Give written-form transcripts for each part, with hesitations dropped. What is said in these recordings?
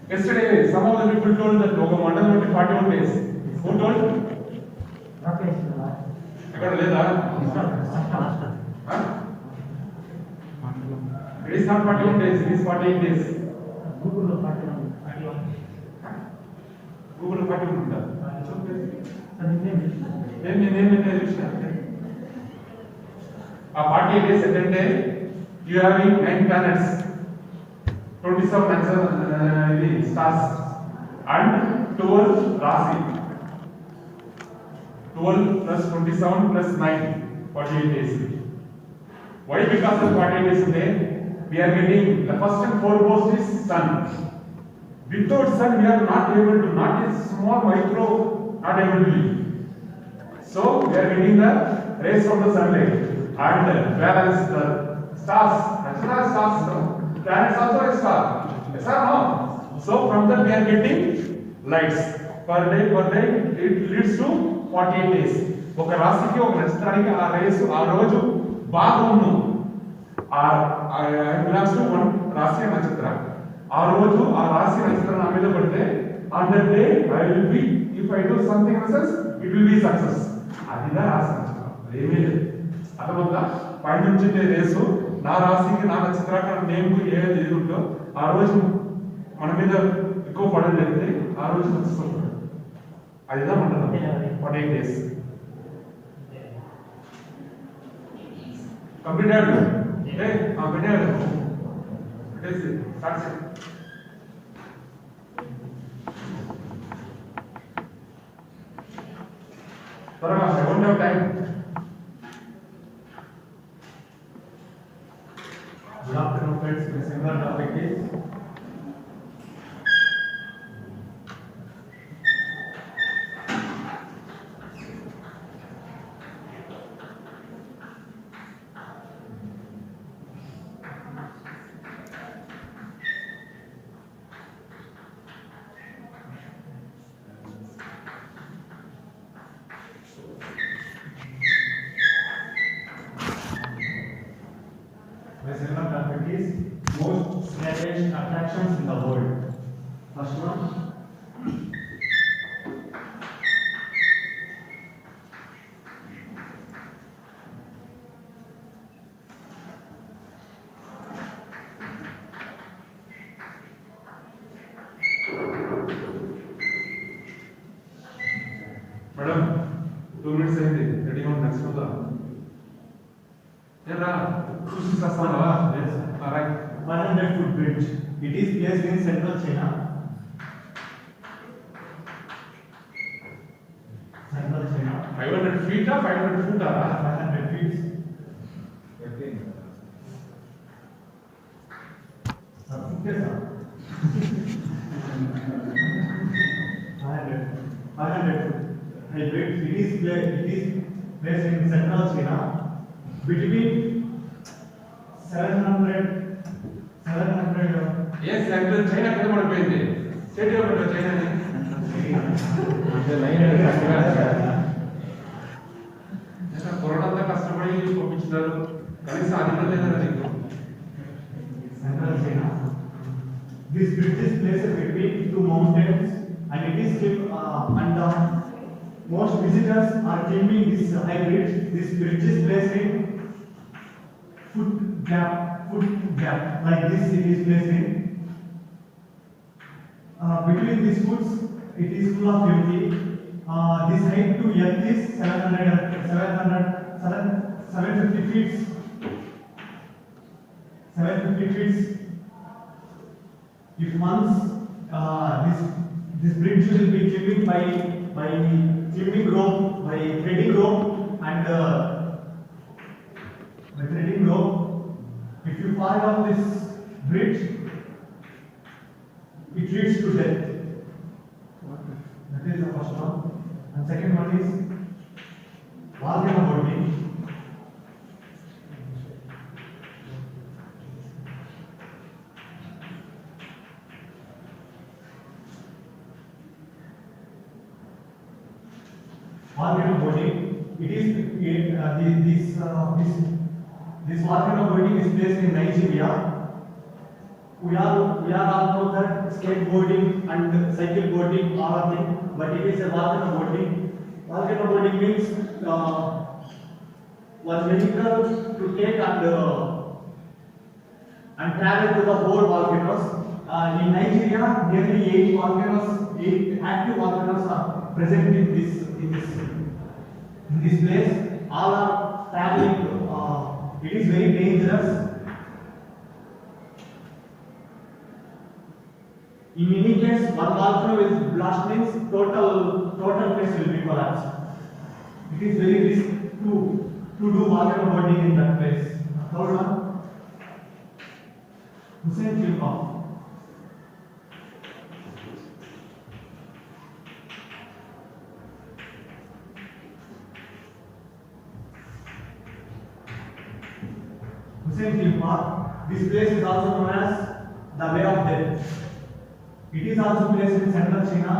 Yesterday, some of the people told that ఒక మండలం నుండి 41 days. Who told? ఎక్కడ లేదా? It is not 41 days, it is 48 days. Google 41 ఉందా? నేను చూసిన. ఆ 48 days ఏంటంటే you having 9 planets, 27 stars and 12 Rasi. 12 plus 27 plus 9, 48 days. Why? Because of 48 days today, we are getting the first and foremost is sun. Without sun, we are not able to, not a small micro, not able to live. So, we are getting the rays from the sunlight. And whereas the stars, natural stars, planets also a star. Yes or no? So, from that we are getting lights. Per day, it leads to 48 days. ఒక రాశికి ఒక నక్షత్రానికి ఆ race ఆ రోజు భాగమును belongs to one రాశి నక్షత్ర. ఆ రోజు ఆ రాశి నక్షత్రం నా మీద పడితే on that day I will be, if I do something in sense it will be success. అదిదా రాశి నక్షత్రం, అదేమీ లేదు. అర్థమవుతుందా? పై నుంచి రేసు నా రాశికి నా నక్షత్రానికి నేమ్కు ఏదైతే ఎదుగుందో ఆ రోజు మన మీద ఎక్కువ పడలు జరిగితే ఆ రోజు సక్సెస్ అవుతుంది. అదిదా మండలం 48 days. కంప్లీటెడ్. పెట్టాడు పెట్టేసి స్టార్ట్ చేయండి. త్వరగా, I don't have time. Good afternoon, friends. The similar topic is most strange attractions in the world. First one, madam 2 minutes అయింది. రెడీగా ఉంది. నెక్స్ట్ వద్దా ఏరా చూసి వస్తావా? Right. 100 foot bridge. It is placed in central China. Central China. 500 feet or 500 foot? 500 feet. Okay. Okay, sir. 500 foot. It is placed in central China between 700. Yes, central China కింద పడిపోయింది. State government చైనాని corona అంతా కష్టపడి పంపించినారు. కనీసం అది కూడా లేదా నీకు? Central China. This bridge is placed between two mountains, and it is and most visitors are climbing this high bridge. This bridge is placed in foot gap, like this. It is placed in between these foots. It is full of empty. This height to earth is 750 feet. 750 feet. If once this bridge will be climbing by climbing rope, by threading rope, and by threading rope, if you fall off this bridge, it leads to death. That is the first one. And second one is volcano boating. Volcano boating. It is this volcano boating is placed in Nigeria. We all know that skateboarding and cycle boarding, all of them, but it is a volcano boarding. Volcano boarding means one vehicle to take and travel to the whole volcanoes. In Nigeria, nearly 8 active volcanoes are present in this place. All are traveling. It is very dangerous. In any case, one volcano will blast means total place will be collapsed. It is very risky to do volcano boarding in that place. Third one, Hussain Khilfa. Hussain Khilfa. This place is also known as the Way of Death. It is also placed in central China,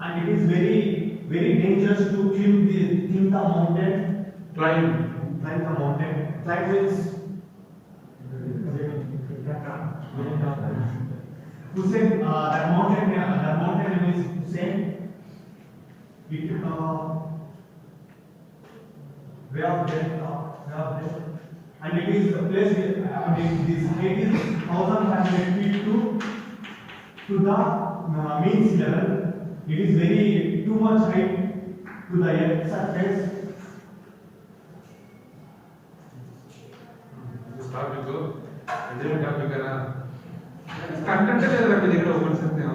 and it is very dangerous to climb the mountain. Climb. Climb the mountain. Climb means Hussain. That mountain name is Hussain. It Way of Death. And it is placed this height is 1,500 feet to the mean sea level. It is very too much height to the earth surface. This topic is a topic. Content is there. We will open something.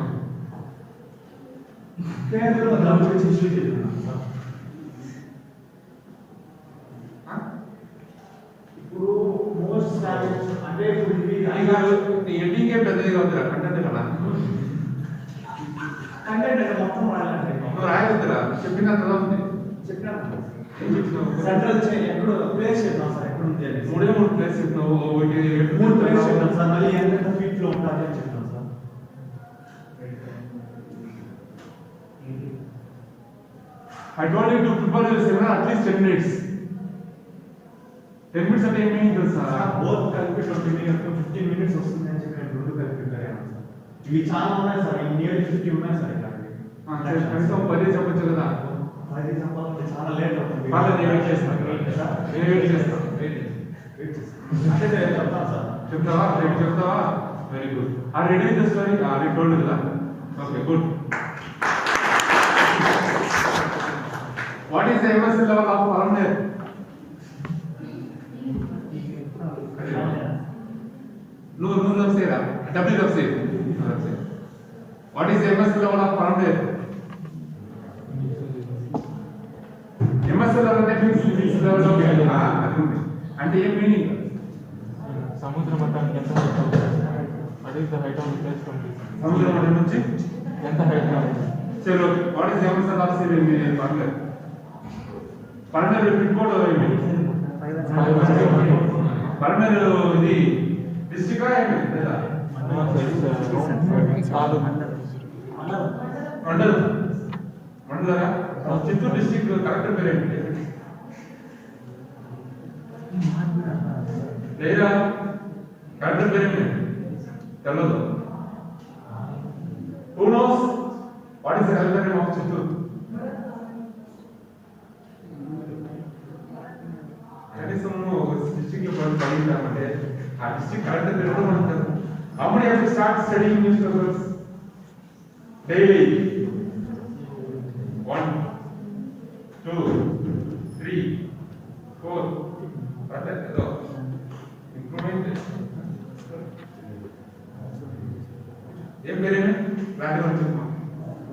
There is a language issue. Most language అంటే editing ఏ పెద్దగా అవుతారా content కదా content అంటే మొత్తం రాయాలంటే నువ్వు రాయొద్దురా చెప్పినంత ఉంది సెంట్రల్ ఎక్కడ ప్లేస్ చేద్దాం సార్ ఎక్కడ ఉంది అని మూడు ప్లేస్ చెప్పినావు మూడు ప్లేస్ చేద్దాం సార్ మళ్ళీ ఎంత ఫీట్ లో ఉంటుంది అని చెప్తాం sir I told you to prepare your seminar at least 10 minutes. 10 minutes అంటే ఏమీ తెలుసా బోత్ కలిపి 15 minutes వస్తుంది అని చెప్పి రెండు కలిపి ప్రిపేర్ అయ్యాను సార్ ఇవి చాలా ఉన్నాయి సార్ నియర్లీ 50 ఉన్నాయి సార్ ఇట్లాంటివి కనీసం 10 చెప్పొచ్చు కదా 10 చెప్పాలంటే చాలా లేట్ అవుతుంది నేను వెయిట్ చేస్తాను అంటే చెప్తాను సార్ చెప్తావా రేపు చెప్తావా వెరీ గుడ్ ఆ రెడీ చేస్తాను రేపు టోల్డ్ కదా okay good what is the MSc level of Paramner? No, say that. W say. What is the MSc level of Paramner? MSc level means this level of అంటే ఏం meaning సముద్ర మట్టానికి ఎంత height ఉంటుంది what is the height of the place from this సముద్ర మట్టం నుంచి ఎంత హైట్ ఉంది చలో what is MSc level say mean Paramner pin code ఏమి Paramner ఇది డిస్ట్రిక్ట్ ఏమి లేదా మండలరా చిత్తూరు డిస్ట్రిక్ట్ కలెక్టర్ పేరు ఏంటి లేదా కలెక్టర్ పేరు ఏంటి తెలియదు who knows what is the collector name of Chittoor కనీసం డిస్ట్రిక్ట్ లో పడుతుంటామంటే ఆ డిస్ట్రిక్ట్ కలెక్టర్ పేరు కూడా ఉంటారు how many have to start studying newspapers daily 1 2 3 4 పట్టేదో improvement ఏం పేరేమే క్లారిటీగా చెప్పు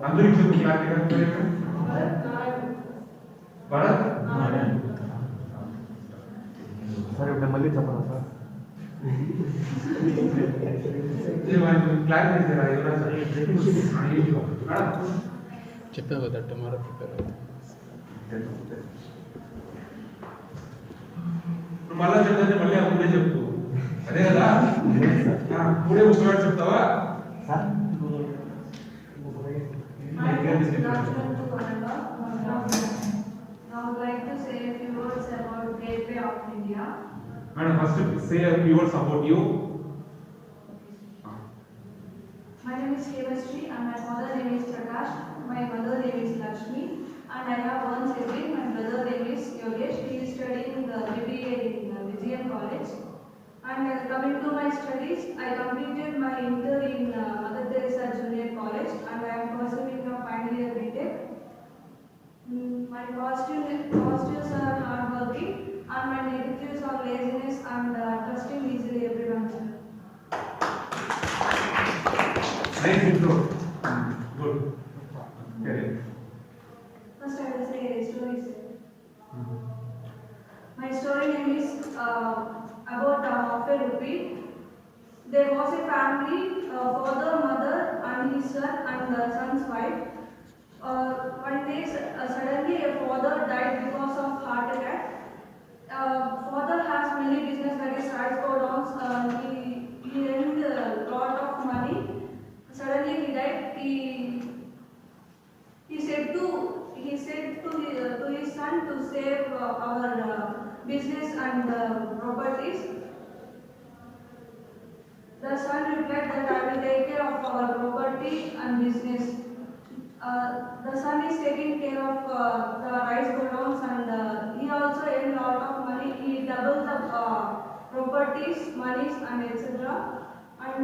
అందరికి చెప్పు క్లారిటీగా పేరేమే భరత్ సరే ఇప్పుడు మళ్ళీ చెప్పరా సార్ క్లారిటీ చెప్పావు కదా టుమారో ప్రిపేర్ మళ్ళా చెప్తే మళ్ళీ అప్పుడే చెప్పు అదే కదా ఇప్పుడే ఉపయోగం చెప్తావా I would like to say a few words about Gateway of India. And first say a few words about you. is Chemistry and my father name is Prakash. My mother name is Lakshmi and I have one sibling. My brother name is Yogesh. He is studying the BBA in Vijayam College. And coming to my studies, I completed my inter in Mother Teresa Junior College and I am pursuing a final year BTech. My positives are hardworking and my negatives are laziness and trusting easily everyone. Nice intro. Good. Okay. First I will say stories. My story name is about half a rupee. There was a family, father, mother and his son and the son's wife. One day suddenly a father died because of heart attack. Father has many business like his rice godowns. He earned a lot of money. Suddenly he died. He said to his son to save our business and properties. The son replied that I will take care of our property and business. The son is taking care of the rice godowns and he also earned a lot of money. He doubled the properties, monies and etc. And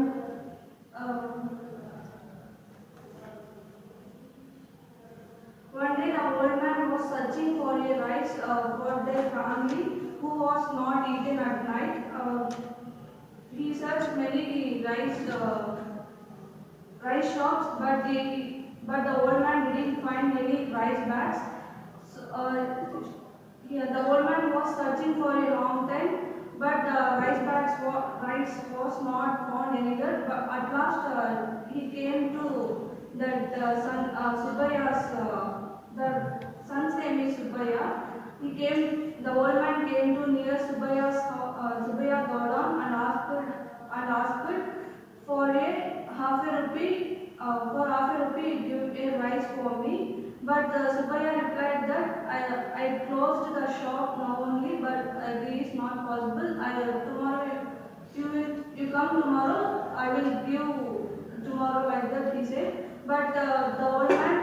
one day the old man was searching for a rice for their family who was not eaten at night. He searched many rice shops, but the old man didn't find any rice bags. So, the old man was searching for a long time, but the rice was not found anywhere. But at last he came to that son Subbaya's. The son's name is Subbaya. The old man came to near Subbaya Godown and asked for half a rupee give a rice for me. But Subbaya replied that I closed the shop now only, but it is not possible. Tomorrow you come tomorrow, I will give tomorrow like that he said. But the old man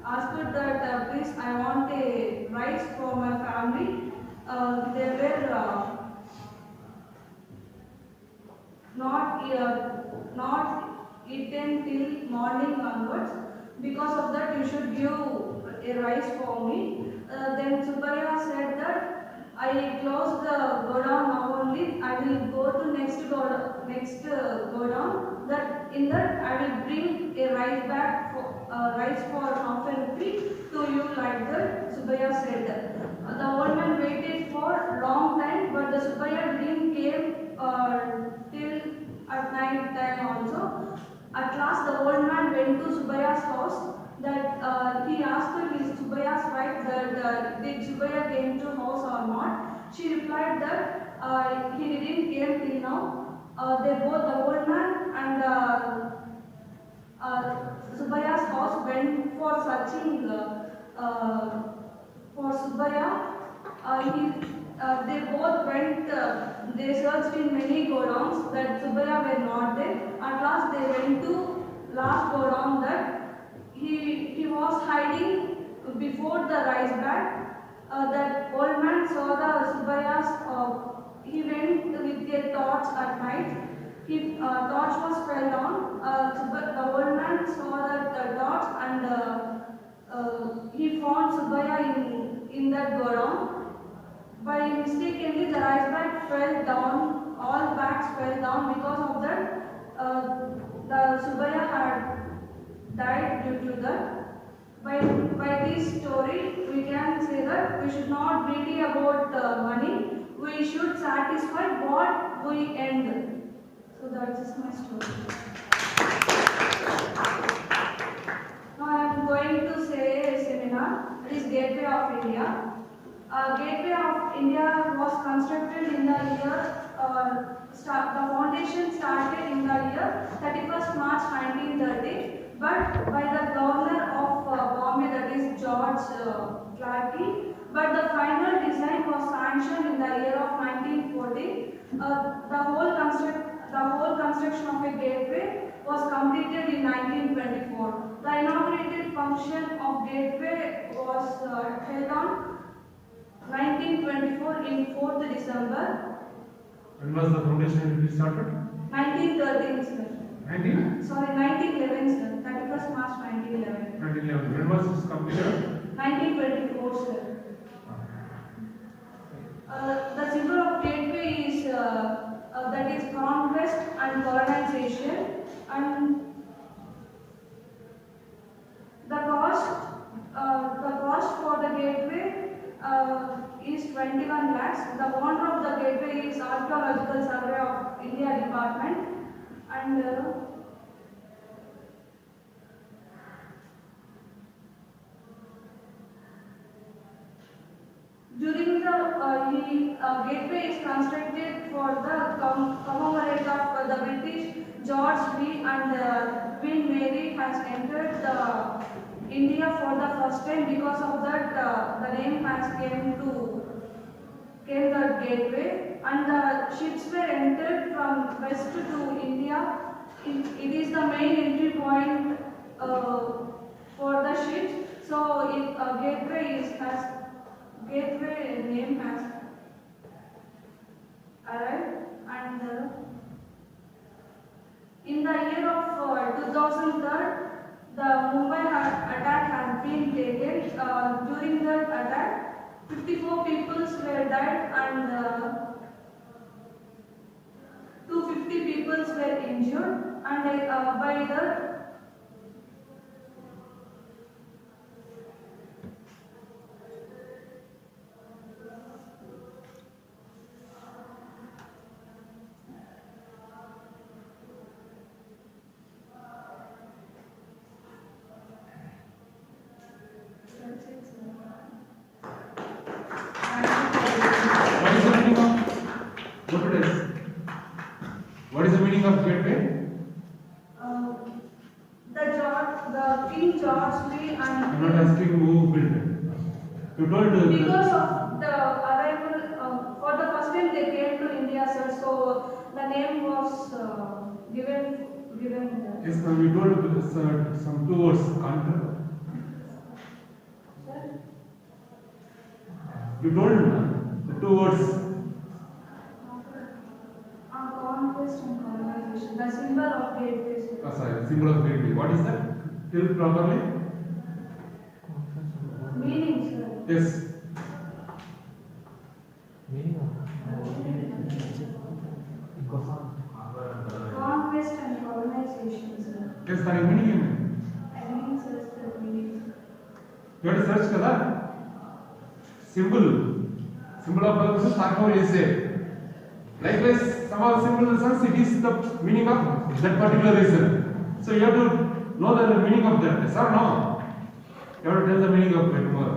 asked that please I want a rice for my family. They were not eaten till morning onwards. Because of that you should give a rice for me. Then Subbaya said that I closed the godown now only. I will go to next godown. That in that I will bring a rice bag for rice for half a rupee to you like that. Subbaya said that. The old man waited for long time, but the Subbaya didn't came till at night time also. At last the old man went to Subbaya's house. That he asked his Subbaya's wife that did Subbaya came to house or not. She replied that he didn't came till now. The old man and Subbaya's house went for searching for Subbaya. They both went. They searched in many godowns that Subbaya were not there. At last they went to last godown that he was hiding before the rice bag. That old man saw the Subbaya's. He went with a torch at night. His torch was fell down. The old man saw that torch and he found Subbaya in that godown. By mistakenly, the rice bag fell down. All bags fell down. Because of that, the Subbaya had died due to that. By this story, we can say that we should not greedy about money. We should satisfy what we earn. So that is my story. Now I am going to say a seminar. It is Gateway of India. Gateway of India was constructed in the year. The foundation started in the year 31st March 1930, but by the governor of Bombay, that is George Clarke. But the final design was sanctioned in the year of 1940. The whole construction of a gateway was completed in 1924. The inaugurated function of Gateway was held on 1924 in 4th December. When was the foundation started? 1913, sir. 19? Sorry, 1911, sir. 31st March 1911. 1911. When was this completed? 1924, sir. The symbol of Gateway is that is conquest and colonization, and the cost for the Gateway is 21 lakhs. The owner of the Gateway is Archaeological Survey of India Department, and during the Gateway is constructed for the commemorate of the British George V and Queen Mary has entered the India for the first time. Because of that, the name has came the Gateway, and the ships were entered from west to India. It is the main entry point for the ships. So Gateway name has arrived, and in the year of 2003, the Mumbai attack has been taken. During that attack, 54 people were died and 250 people were injured, and by the What is the meaning of Gateway? the King George V I'm and not asking who built it. You told because of the arrival, for the first time they came to India, sir, so the name was given. Yes, now you told some two words. You told the two words. Conquest and colonization. The symbol of Gateway, sir. Sorry, symbol of Gateway. What is that? Tell properly. Meaning, sir. Yes. Conquest and colonization, sir. Yes, that is meaning. I mean, sir, the meaning. You have to search kada. Symbol of purpose Tharkor is there. Likewise, some of the symbols it is the meaning of that particular reason. So you have to know the meaning of that. Yes or no? You have to tell the meaning of it more.